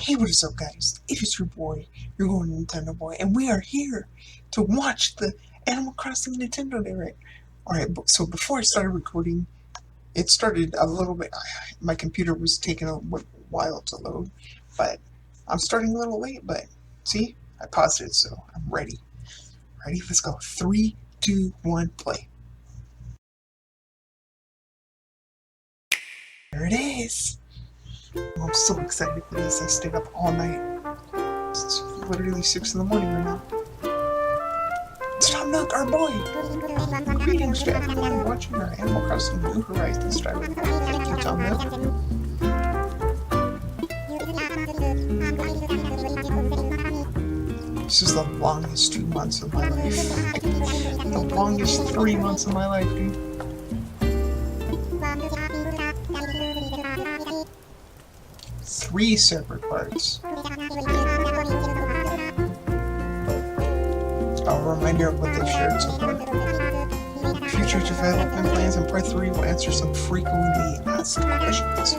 Hey, what is up, guys? It is your boy, your own Nintendo boy, and we are here to watch the Animal Crossing Nintendo Direct. Alright, so before I started recording, it started a little bit. My computer was taking a while to load, but I'm starting a little late, but see, I paused it, so I'm ready. Ready? Let's go. 3, 2, 1, play. There it is! I'm so excited for this. I stayed up all night. It's literally 6 in the morning right now. It's Tom Nook, our boy! Greetings to everyone watching our Animal Crossing New Horizons driver. Thank you, Tom Nook. This is the longest 2 months of my life. The longest 3 months of my life, dude. Three separate parts. A reminder of what they've shared so far. Future development plans in part 3 will answer some frequently asked questions.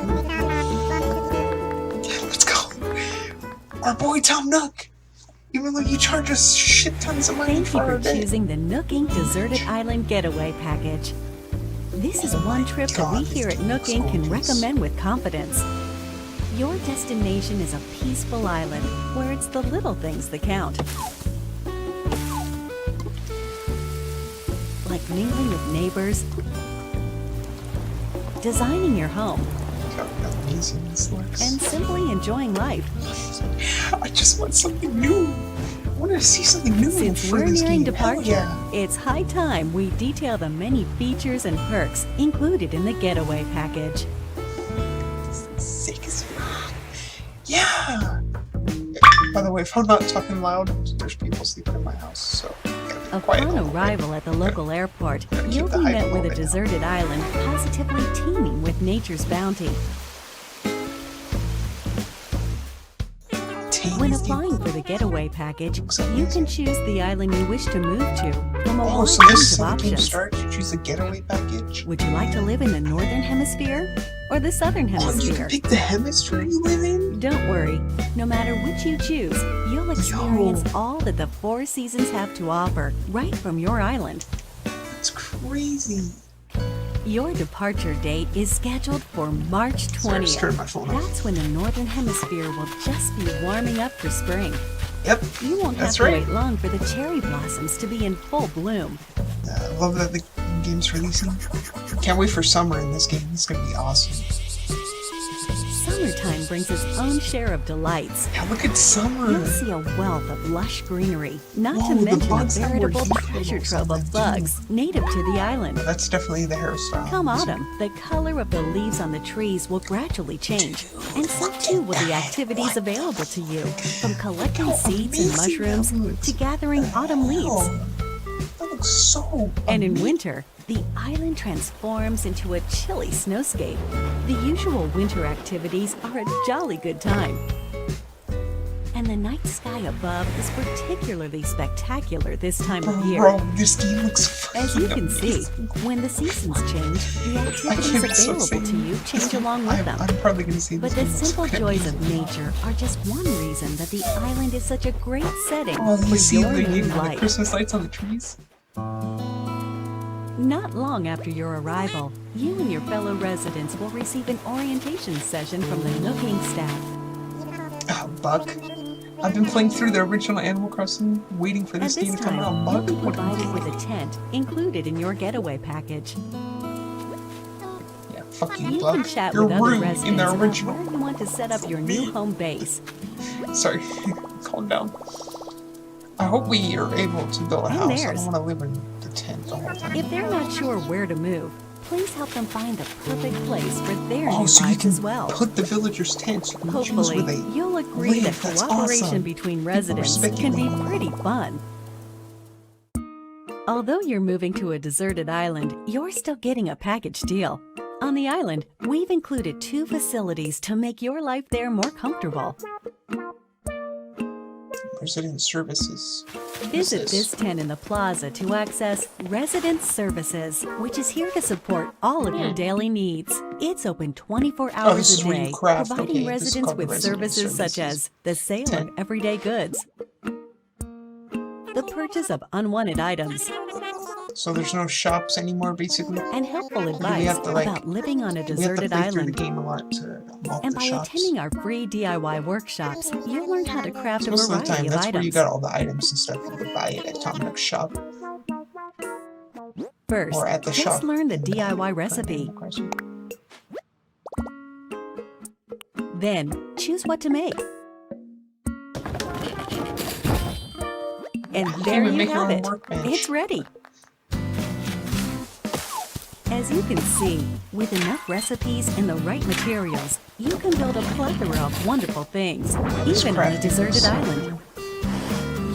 Let's go! Our boy Tom Nook! Even though you charge us shit tons of money for our day. Thank you for choosing the Nook Inc. Deserted Island Getaway Package. This is one trip that we here at Nook Inc. can recommend with confidence. Your destination is a peaceful island where it's the little things that count. Like mingling with neighbors, designing your home, Look how amazing this looks. and simply enjoying life. I just want something new. I want to see something new. Since for we're this nearing game. departure, Yeah. it's high time we detail the many features and perks included in the Getaway Package. Sick as fuck. Yeah! By the way, if I'm not talking loud, there's people sleeping in my house, so gotta be quiet. Upon arrival at the local airport, Gotta keep you'll the be hype met with a going. deserted island positively teeming with nature's bounty. When applying for the Getaway Package, you can choose the island you wish to move to from a Oh, wide so this range is of how the game options. starts? You choose the getaway package? Would you like to live in the Northern Hemisphere or the Southern Oh, you Hemisphere? can pick the hemisphere you live in? Don't worry, no matter which you choose, you'll experience all that the 4 seasons have to offer right from your island. It's crazy. Your departure date is scheduled for March Sorry, I just 20th. turned my phone off. That's when the Northern Hemisphere will just be warming up for spring. Yep, You won't have that's to right. wait long for the cherry blossoms to be in full bloom. I love that the game's releasing. Can't wait for summer in this game. It's gonna be awesome. Summertime brings its own share of delights. Yeah, look at summer. You'll see a wealth of lush greenery, not Whoa, to the mention a bugs that were veritable here treasure was trove on of that bugs native to the island. That's definitely the hairstyle. Come autumn, the color of the leaves on the trees will gradually change, and so too will the activities available to you, from collecting seeds and mushrooms to gathering autumn leaves. That looks so And in amazing. winter, the island transforms into a chilly snowscape. The usual winter activities are a jolly good time. And the night sky above is particularly spectacular this time of year. Bro, this game looks fucking As you can see, amazing. when the seasons change, the I activities can't stop available to saying you change along with them. I'm probably gonna see But this the game looks simple fucking joys of amazing. nature are just one reason that the island is such a great setting Oh, for you see your the, new the life. Christmas lights on the trees? Not long after your arrival, you and your fellow residents will receive an orientation session from the Nook Inc. staff. Ah, Buck. I've been playing through the original Animal Crossing, waiting for At this this game to come out. time, Buck, you'll be what provided with a tent included in your getaway package. Yeah, fuck you, You Buck. can chat You're with other rude residents in the about original. where you want to set up your new home base. Sorry, calm down. I hope we are able to build a And house. I theirs. don't want to live in the tent the whole time. If they're not sure where to move, please help them find the perfect place for their Oh, new so you lives can as well. put the villagers' tents. You can choose Hopefully, where they you'll agree live. that That's cooperation awesome. between residents respect can be you. pretty fun. Although you're moving to a deserted island, you're still getting a package deal. On the island, we've included 2 facilities to make your life there more comfortable. Resident services. Visit this tent in the plaza to access Resident Services, which is here to support all of your daily needs. It's open 24 hours a day, providing residents with services such as the sale of everyday goods, the purchase of unwanted items, So there's no shops anymore, basically. and helpful advice about living on a deserted We have to play through the island. game a lot to unlock And the by shops. attending our free DIY workshops, you'll learn how to craft a Most of the time, variety of that's where you items. got all the items and stuff you can buy it at Tom Nook's shop. First, Or at the just shop. learn the DIY recipe. Then, choose what to make. And there you have it. It's ready. As you can see, with enough recipes and the right materials, you can build a plethora of wonderful things, even on a deserted island.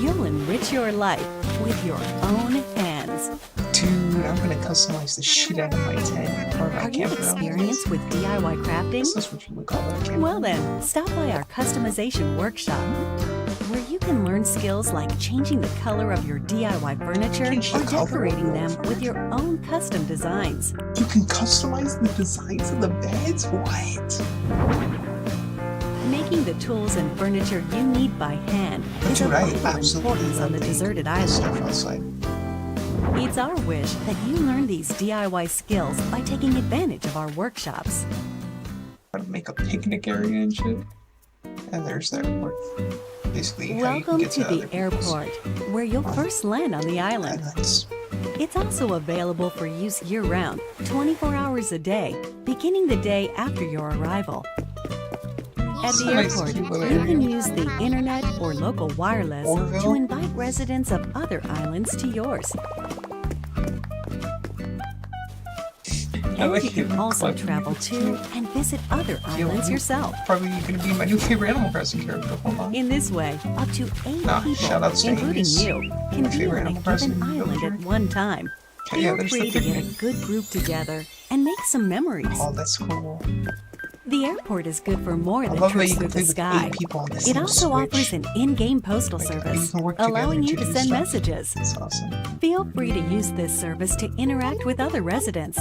You'll enrich your life with your own hands. Dude, I'm gonna customize the shit out of my tent or my Are you campground. experienced with DIY crafting? This is what you would call it a campground. Well then, stop by our customization workshop, where you can learn skills like changing the color of your DIY furniture Change the or color of decorating your them with your own custom designs. You can customize the designs of the beds? What? Making the tools and furniture you need by hand is of Dude, I vital absolutely importance on the love deserted this stuff island. outside. It's our wish that you learn these DIY skills by taking advantage of our workshops. How to make a picnic area and shit. And there's the airport. Basically, how you can Welcome get to other the people's airport, where you'll first land on the island. islands. It's also available for use year-round, 24 hours a day, beginning the day after your arrival. At the airport, you can use the internet or local wireless to invite residents of other islands to yours. And you can also travel to and visit other islands yourself. Probably gonna be my new favorite Animal Crossing character. Hold on. In this way, up to 8 Shout people, out to including Amos, you, can my be favorite on a Animal Crossing given island villager. at one time. Okay, yeah, Feel there's free the to get a picnic. good group together and make some memories. Oh, that's cool. The airport is good for more I than love that trips you through can the play with sky. 8 people on the It same also Switch. offers an in-game postal Like, you service, can work together allowing you to to do send stuff. messages. That's awesome. Feel free to use this service to interact with other residents.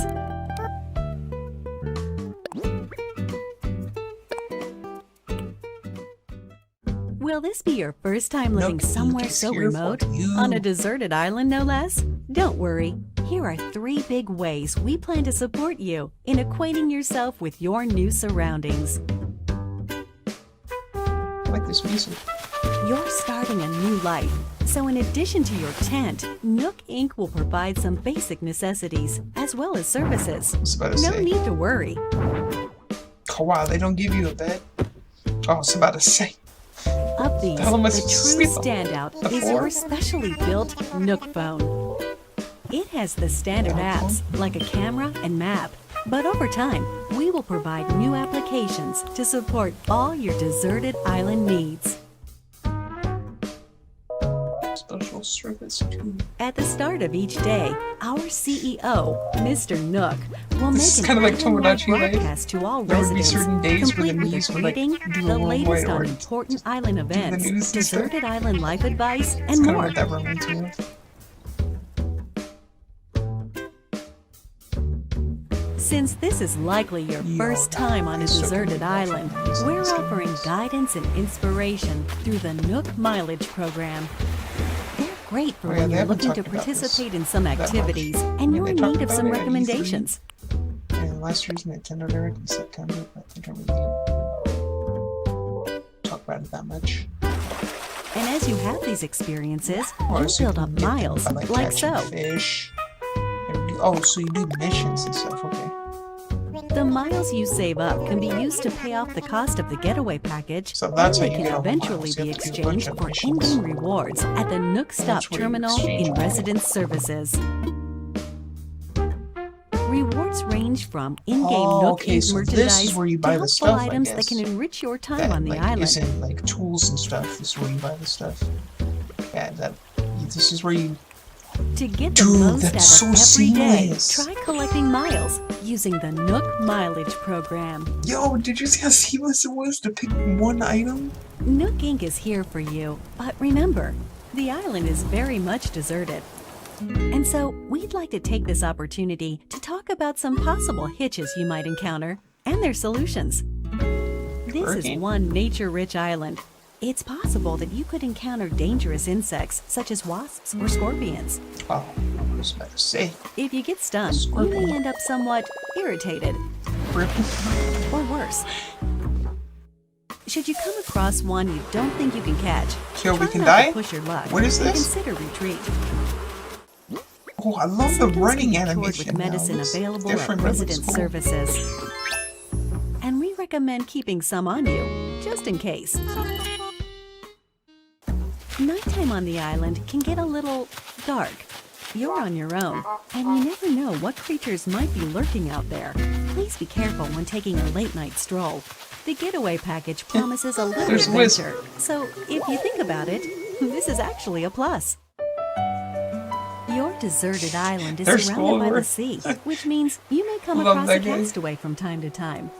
Will this be your first time living Nook somewhere is so here for remote? you. On a deserted island, no less? Don't worry. Here are 3 big ways we plan to support you in acquainting yourself with your new surroundings. I like this music. You're starting a new life, so in addition to your tent, Nook Inc. will provide some basic necessities as well as services. I was about to No say. need to worry. Oh, wow, they don't give you a bed? Oh, I was about to say. Of these, hell am I the supposed to true sleep on? standout The is floor? your specially built Nook phone. It has the standard apps like a camera and map, but over time, we will provide new applications to support all your deserted island needs. Special service too. At the start of each day, our CEO, Mr. Nook, will This is make kinda an like island-wide Tomodachi Life. broadcast to all There would be residents, certain days where the complete with news a would, like, greeting, do a the little latest on whiteboard. important island the events, news and stuff. deserted island life advice, It's and kind of more. what that reminds me of. Since this is likely your first time on a deserted island, we're offering guidance and inspiration through the Nook Mileage Program. They're great for Oh, yeah, when they you're haven't looking to talked about this participate in some that much. activities I and mean, you're they in talked need of about some it at E3. recommendations. And last year's Nintendo Direct in September, but I don't really talk about it that much. And as you have these experiences, Or you so build can up get them miles, by, like catching so. Fish. And oh, so you do missions and stuff, okay. The miles you save up can be used to pay off the cost of the getaway package, So that's or how they you can get all the eventually miles. You be have to do a bunch exchanged of for missions. in-game rewards at the Nook Stop that's where you Terminal exchange in them. Resident Services. Rewards range from in-game Oh, Nook okay, Inc. so this merchandise is where you to buy the helpful stuff, I items that guess. can enrich your time That, on the like, island. isn't like tools and stuff. This is where you buy the stuff. Yeah, this is where you. To get the Dude, most that's out of so every day, seamless. try collecting miles using the Nook Mileage Program. Yo, did you see how seamless it was to pick one item? Nook Inc. is here for you, but remember, the island is very much deserted. And so, we'd like to take this opportunity to talk about some possible hitches you might encounter and their solutions. This is one nature-rich island. It's possible that you could encounter dangerous insects such as wasps or scorpions. Oh, I was about to say. If you get stung, you may end up somewhat irritated. Or worse. Should you come across one you don't think you can catch, Yo, we try can not die? to push your luck. What is this? Consider retreat. Oh, I love the Symptoms running can be cured animation. with medicine now. It's available different, at but it's resident cool. services. And we recommend keeping some on you, just in case. Nighttime on the island can get a little dark. You're on your own, and you never know what creatures might be lurking out there. Please be careful when taking a late-night stroll. The getaway package promises a little There's Wiz. adventure, so if you think about it, this is actually a plus. Your deserted island is There's surrounded by Oliver. the sea, which means you may come Love across that a guy. castaway from time to time.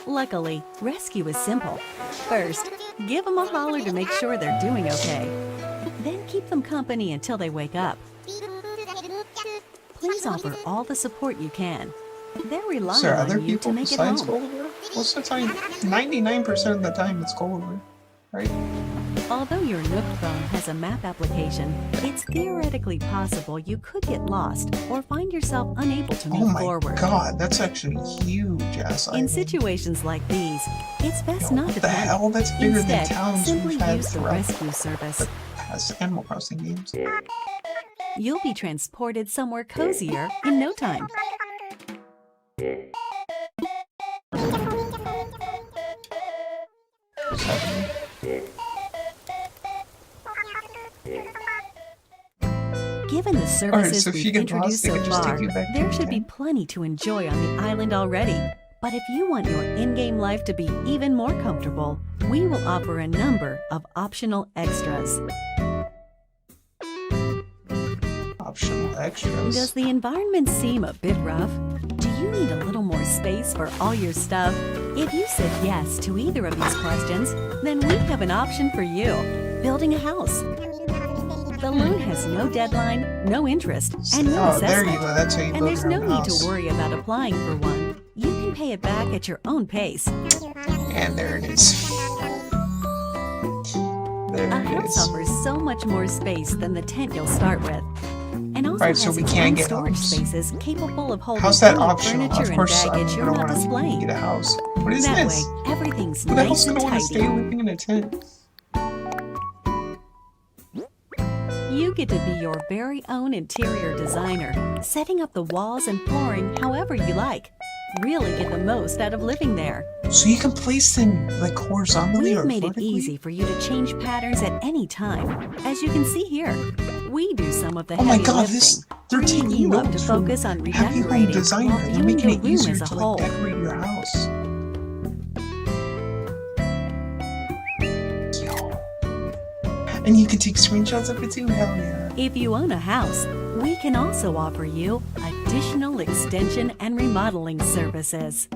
Luckily, rescue is simple. First, give them a holler to make sure they're doing okay. Then keep them company until they wake up. Please offer all the support you can. They're Is relying there other on you to people make it besides home. Gulliver? Most of the time, 99% of the time it's Gulliver, right? Although your Nook phone has a map application, it's theoretically possible you could get lost or find yourself unable to Oh move my forward. god, that's actually huge ass In island. situations like these, it's best not to What the panic. hell? That's bigger than Instead, towns simply we've had use the throughout rescue service. the past Animal Crossing games. You'll be transported somewhere cozier in no time. What's happening? Given the services so if we've you get introduced lost, they so can just far, take you back to there your should be tent. plenty to enjoy on the island already. But if you want your in-game life to be even more comfortable, we will offer a number of optional extras. Optional extras. Does the environment seem a bit rough? Do you need a little more space for all your stuff? If you said yes to either of these questions, then we have an option for you. Building a house. The loan has no deadline, no interest, and no Oh, there you assessment. go. That's how you And build there's your no own need house. to worry about applying for one. You can pay it back at your own pace. And there it is. There A it house is. offers so much more space than the tent you'll start with. And also Right, so has we its can own get storage house. spaces capable of holding How's that any optional? furniture Of course, and baggage I you're don't not want to displaying. get a house. What is That this? way, everything's Who the hell's nice and gonna want to stay tidy. living in a tent? You get to be your very own interior designer, setting up the walls and flooring however you like. Really get the most out of living there. So you can place them like horizontally We've or made it vertically? easy for you to change patterns at any time. As you can see here, we do some of the Oh my heavy god, lifting, this they're freeing taking you up to notes from focus on Happy Home redecorating Designer. while They're viewing making the it room easier as a to whole. like decorate your house. Yo. And you can take screenshots of it too. Hell yeah. If you own a house, we can also offer you additional extension and remodeling services.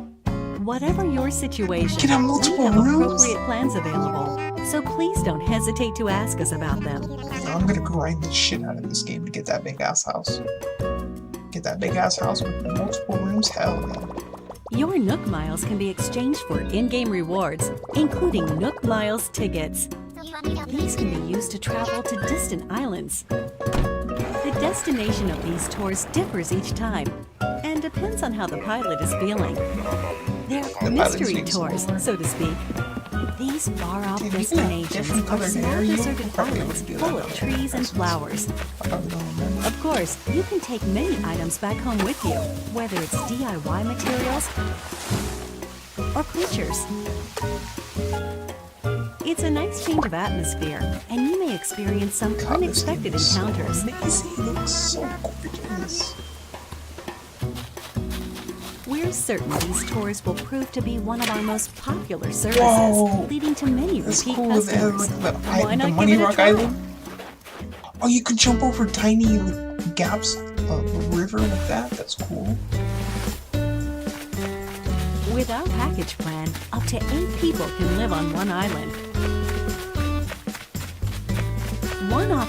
Whatever your situation, Can have we multiple have rooms? appropriate plans available. So please don't hesitate to ask us about them. I'm gonna grind the shit out of this game to get that big ass house. Get that big ass house with multiple rooms. Hell yeah. Your Nook Miles can be exchanged for in-game rewards, including Nook Miles tickets. These can be used to travel to distant islands. The destination of these tours differs each time and depends on how the pilot is feeling. They're pilot's mystery being tours, smart. so to speak. These far-off Dude, you can have destinations different are colored small hair, you deserted probably islands would do full that. of trees and flowers. I probably don't remember. Of course, you can take many items back home with you, whether it's DIY materials or creatures. It's a nice change of atmosphere, and you may experience some God, this game unexpected is so encounters. amazing. It looks so gorgeous. We're certain these tours will prove to be one of our most popular services, Whoa. leading to many That's repeat cool. They have customers. like Why the not Money give it a Rock try? Island. Oh, you can jump over tiny like, gaps of the river with that. That's cool. With our package plan, up to 8 people can live on one island.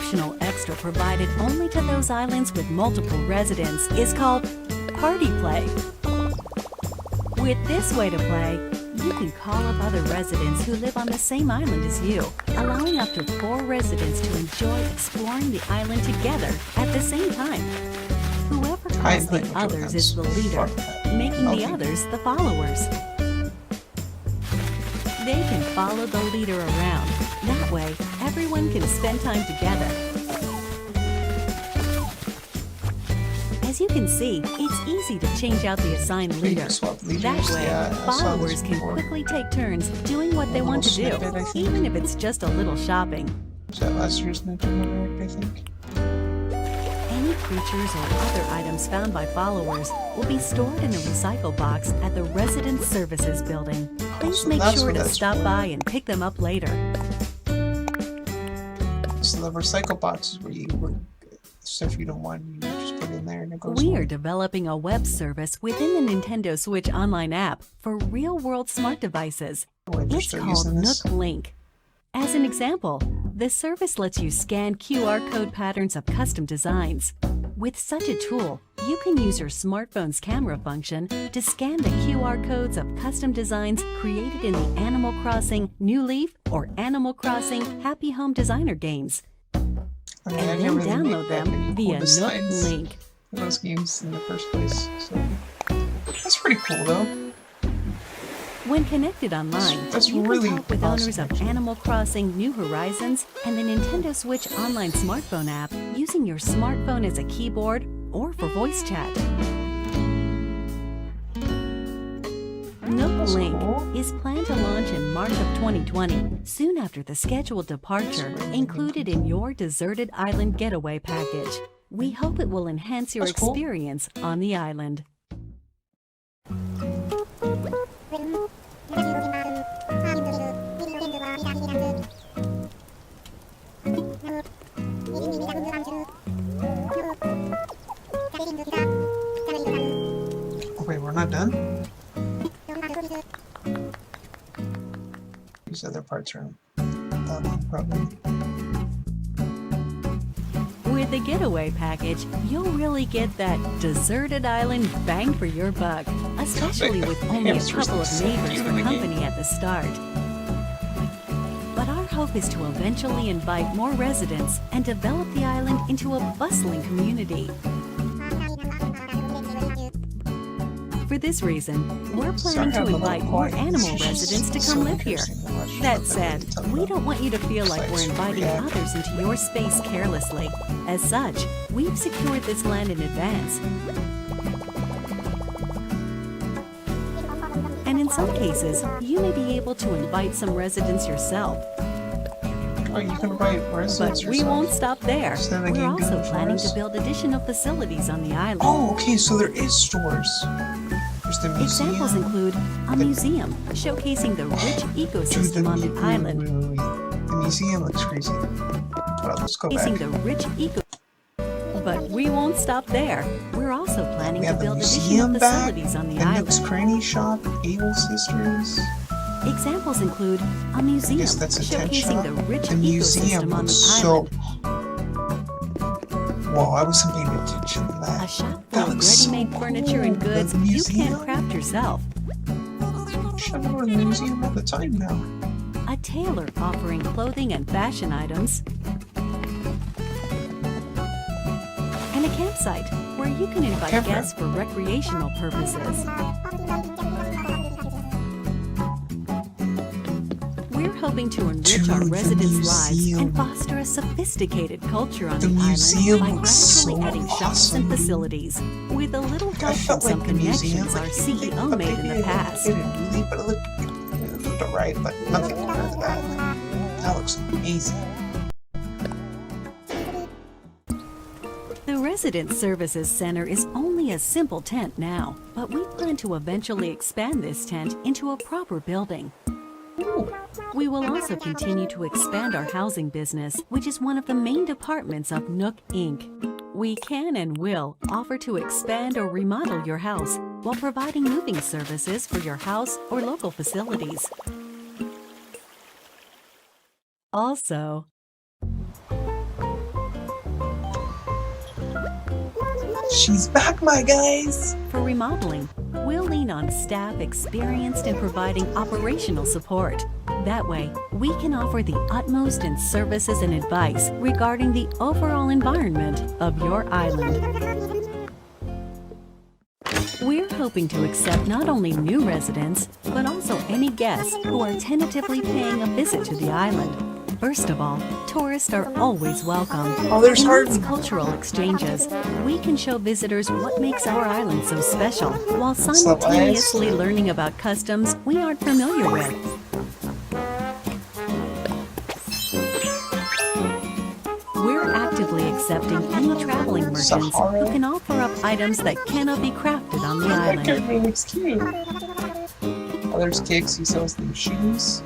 optional extra provided only to those islands with multiple residents is called party play. With this way to play, you can call up other residents who live on the same island as you, allowing up to 4 residents to enjoy exploring the island together at the same time. Whoever calls the others is the leader, making the others the followers. They can follow the leader around. That way, everyone can spend time together. As you can see, it's easy to change out the assigned leader. That way, followers can quickly take turns doing what they want to do, even if it's just a little shopping. Was that last year's Nintendo Direct, I think? Any creatures or other items found by followers will be stored in a recycle box at the Resident Services Building. Please make sure to stop by and pick them up later. So the recycle box is where you would stuff you don't want, you just put it in there and it goes We away. are developing a web service within the Nintendo Switch Online app for real-world smart devices. It's called Nook Link. As an example, this service lets you scan QR code patterns of custom designs. With such a tool, you can use your smartphone's camera function to scan the QR codes of custom designs created in the Animal Crossing New Leaf or Animal Crossing Happy Home Designer games. I mean, And then download them via Nook Link. Those games in the first place. So that's pretty cool, though. When connected online, That's you really can talk with awesome, owners of actually. Animal Crossing New Horizons and the Nintendo Switch Online smartphone app using your smartphone as a keyboard or for voice chat. Nook That's Link cool. is planned to launch in March of 2020, soon after the scheduled departure included in your Deserted Island Getaway package. We hope it will enhance your That's cool. experience on the island. Oh, wait, we're not done? These other parts are done, probably. With the Getaway package, you'll really get that deserted island bang for your buck, especially with only a couple of neighbors for company at the start. But our hope is to eventually invite more residents and develop the island into a bustling community. For this reason, we're planning to invite more animal residents to come live here. That said, we don't want you to feel like we're inviting others into your space carelessly. As such, we've secured this land in advance. And in some cases, you may be able to invite some residents yourself. Oh, you can invite residents But we won't stop there. So they We're can do also it for planning us? to build additional facilities on the island. Oh, okay, so there is stores. There's the museum. Examples include a museum showcasing the rich ecosystem on the island. The museum looks crazy. Well, let's go back. Facing the rich eco. But we won't stop there. We're also planning We to have the build additional museum back, facilities on the the Nook's island. Cranny Shop, Able Sisters. Examples include a museum Guess that's a tent showcasing shop. the rich The museum ecosystem on looks the so... island. Whoa, I wasn't paying attention to that. A shop That full of looks so ready-made furniture cool. and goods The you museum? can't craft yourself. Should go to the museum all the time now. A tailor offering clothing and fashion items. And a campsite where you can invite Campground. guests for recreational purposes. We're hoping to enrich To our the residents' lives museum. and foster a sophisticated culture on The the museum island by looks gradually so adding shops awesome. and facilities. With a little I help from felt some like the museum. connections our CEO made in the past. It really, but it looked alright, but nothing compared to that. That looks amazing. The Resident Services Center is only a simple tent now, but we plan to eventually expand this tent into a proper building. Ooh. We will also continue to expand our housing business, which is one of the main departments of Nook Inc. We can and will offer to expand or remodel your house while providing moving services for your house or local facilities. She's back, my guys! For remodeling, we'll lean on staff experienced in providing operational support. That way, we can offer the utmost in services and advice regarding the overall environment of your island. We're hoping to accept not only new residents, but also any guests who are tentatively paying a visit to the island. First of all, tourists are always welcome. Oh, there's In Harvey. these cultural exchanges, we can show visitors what makes our island so special, while up, simultaneously learning about customs we aren't familiar with. We're actively accepting any traveling merchants Sahara. who can offer up items that cannot be crafted on the That island. character looks cute. Oh, there's Kix who sells them shoes.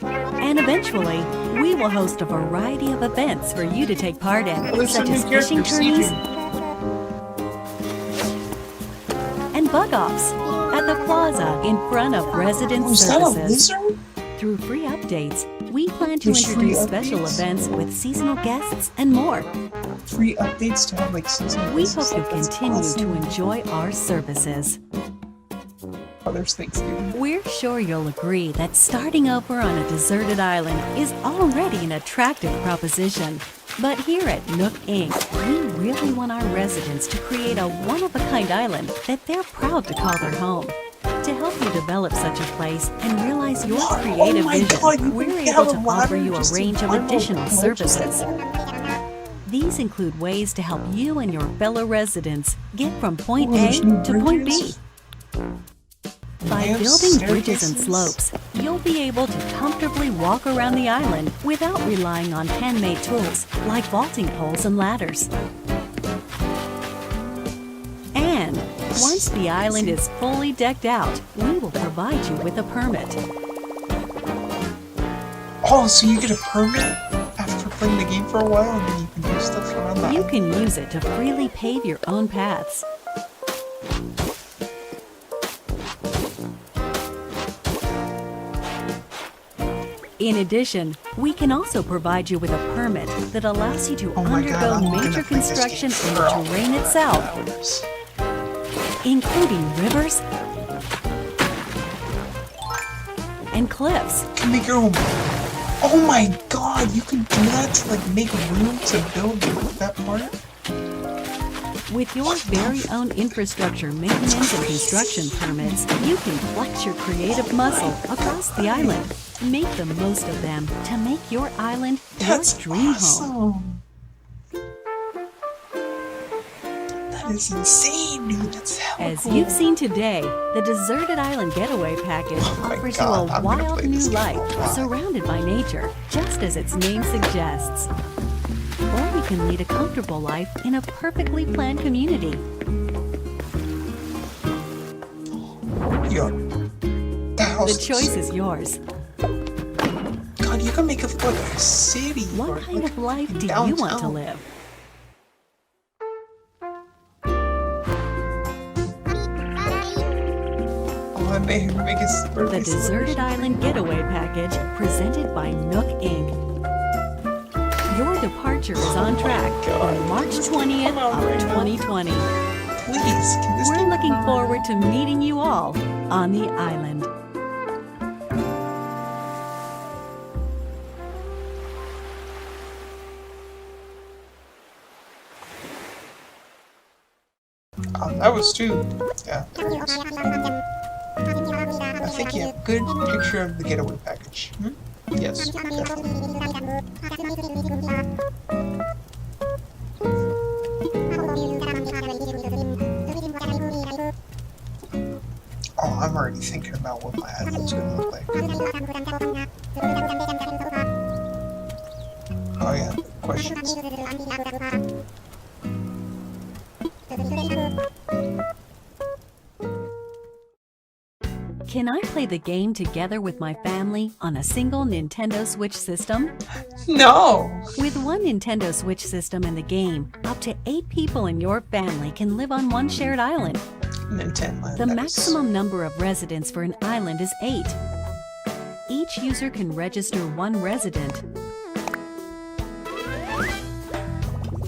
And eventually, we will host a variety of events for you to take part in, Oh, there's such some as new fishing characters, tourneys and bug-offs at the plaza in front of resident Oh, is that a services. lizard? Through free updates, we plan to There's free introduce special updates? events with seasonal guests and more. Free updates to have like seasonal We business hope you stuff. That's continue awesome. to enjoy our services. Oh, there's Thanksgiving. We're sure you'll agree that starting over on a deserted island is already an attractive proposition. But here at Nook Inc., we really want our residents to create a one-of-a-kind island that they're proud to call their home. To help you develop such a place and realize your What? creative Oh my vision, God, you we're can able have to a offer ladder you a just to range of climb up additional the ledge just like services. that? These include ways to help you and your fellow residents get from point Oh, there's A new to point B. bridges? By Ramps, building bridges and staircases? slopes, you'll be able to comfortably walk around the island without relying on handmade tools like vaulting poles and ladders. And once the island is fully decked out, we will provide you with a permit. Oh, so you get a permit after playing the game for a while, and then you can do stuff around that. You can use it to freely pave your own paths. In addition, we can also provide you with a permit that allows you to Oh my God, undergo I'm gonna major play this construction game in for the terrain itself, hours. including rivers and cliffs. Can make your own. Oh my God, you can do that to like make room to build that part? With your very own infrastructure maintenance and construction permits, you can flex your creative muscle across the island. Make the most of them to make your island That's your dream home. awesome. That is insane, dude. That's hella As cool. you've seen today, the Deserted Island Getaway Package Oh my offers God, you a I'm gonna wild play new this game life a lot. surrounded by nature, just as its name suggests. Or you can lead a comfortable life in a perfectly planned community. Yo, that house The choice is yours. God, you can make it look like a city. or What kind like of life do you want to downtown. live? Oh, and they make his birthday The Deserted Island Getaway Package, presented by Nook Inc. Your departure is on track God. on March 20th Come on of right now. 2020. Please, can this We're game looking come on? forward to meeting you all on the island. That was two. Yeah, there it is. I think you have a good picture of the getaway package. Hmm? Yes, definitely. Oh, I'm already thinking about what my island's gonna look like. Oh yeah, questions. Can I play the game together with my family on a single Nintendo Switch system? No! With one Nintendo Switch system in the game, up to 8 people in your family can live on one shared island. Nintendo. The maximum number of residents for an island is 8. Each user can register one resident.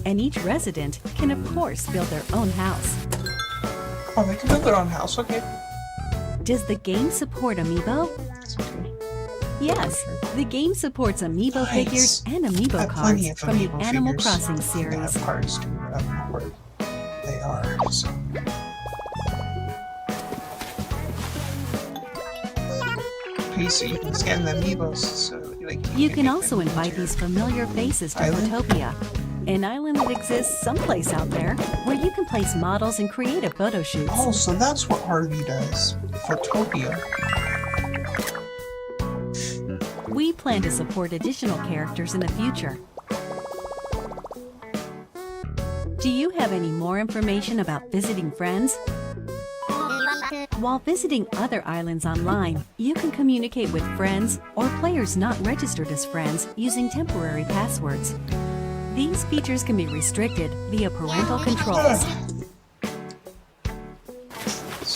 and each resident can of course build their own house. Oh, they can build their own house, okay. Does the game support amiibo? That's okay. Yes, the game supports amiibo Nice. figures and amiibo I have cards plenty of from the amiibo Animal figures. Crossing I series. have cards too, but I don't know where they are, so. Okay, so you can scan the amiibos, so like, You can make also them invite into these your familiar faces to island? Photopia, an island that exists someplace out there where you can place models and creative photo shoots. Oh, so that's what Harvey does. Photopia. We plan to support additional characters in the future. Do you have any more information about visiting friends? While visiting other islands online, you can communicate with friends or players not registered as friends using temporary passwords. These features can be restricted via parental controls.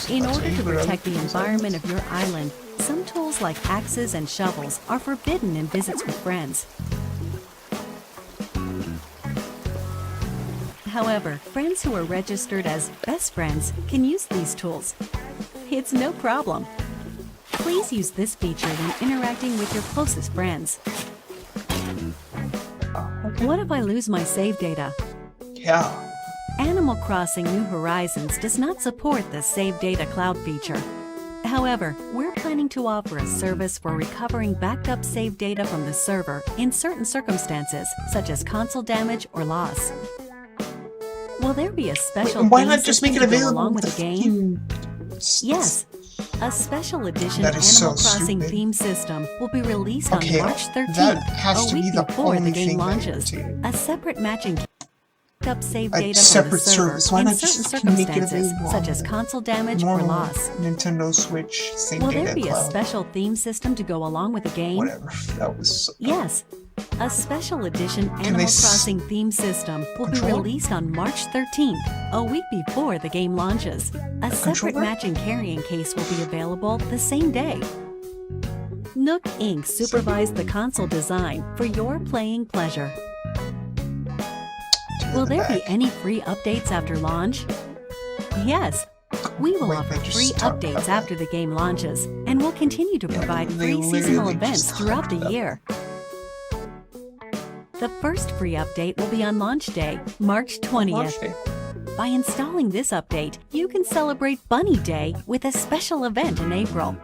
In order to protect the environment of your island, some tools like axes and shovels are forbidden in visits with friends. However, friends who are registered as best friends can use these tools. It's no problem. Please use this feature when interacting with your closest friends. What if I lose my save data? Yeah. Animal Crossing New Horizons does not support the Save Data Cloud feature. However, we're planning to offer a service for recovering backed up save data from the server in certain circumstances, such as console damage or loss. Will there be a special Why theme not just system make it to go available along with with the game? fucking... Yes. A special edition That Animal is so Crossing stupid. theme system will be released Okay, on March 13th, that has a to be week the before the only game thing that launches. irritated. A separate matching up save A data from the separate server service. Why in not certain just make it circumstances, available such on as the console damage or normal loss. Nintendo Switch, same Will data there be a cloud, special theme system to go along with the game? whatever. That was so... Yes. A special edition Animal they Crossing theme system will be control it? released on March 13th, a week before the game launches. A separate controller? matching carrying case will be available the same day. Nook Inc. supervised the console design for your playing pleasure. Will there be any free updates after launch? Yes. We will Wait, offer they just free talked about updates that. after the game launches, and we'll continue to provide they free seasonal literally events just throughout talked the about year. The first free update will be on launch day, March 20th. Launch day. By installing this update, you can celebrate Bunny Day with a special event in April.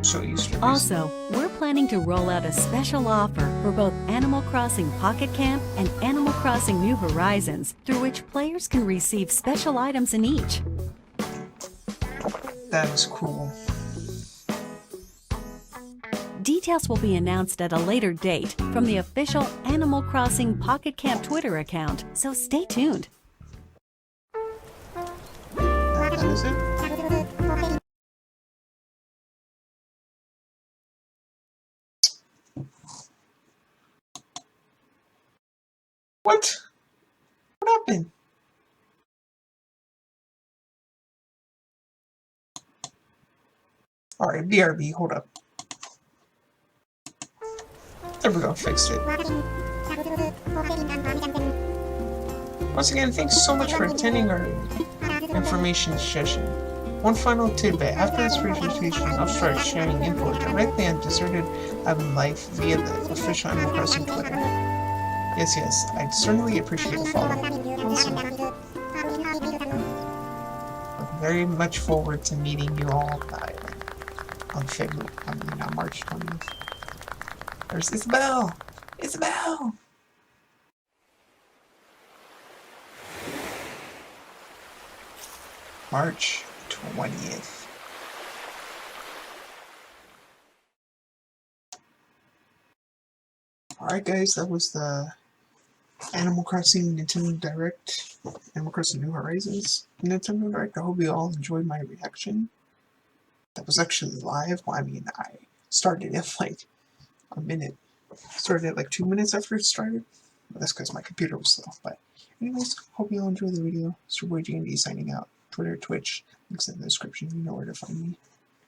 So Easter. Also, we're planning to roll out a special offer for both Animal Crossing Pocket Camp and Animal Crossing New Horizons, through which players can receive special items in each. That is cool. Details will be announced at a later date from the official Animal Crossing Pocket Camp Twitter account, so stay tuned. That is it. What? What happened? Alright, BRB, hold up. There we go, fixed it. Once again, thanks so much for attending our information session. One final tidbit, after this presentation, I'll start sharing info directly on Deserted Island Life via the official Animal Crossing Twitter. Yes, I'd certainly appreciate a follow. Awesome. I'm very much forward to meeting you all on March 20th. There's Isabel! Isabel! March 20th. Alright guys, that was the Animal Crossing Nintendo Direct, Animal Crossing New Horizons Nintendo Direct. I hope you all enjoyed my reaction. That was actually live. Well, I mean, I started it like a minute. Started it like 2 minutes after it started. Well, that's because my computer was slow. But anyways, hope you all enjoyed the video. It's your boy G&D signing out. Twitter, Twitch, links in the description. You know where to find me.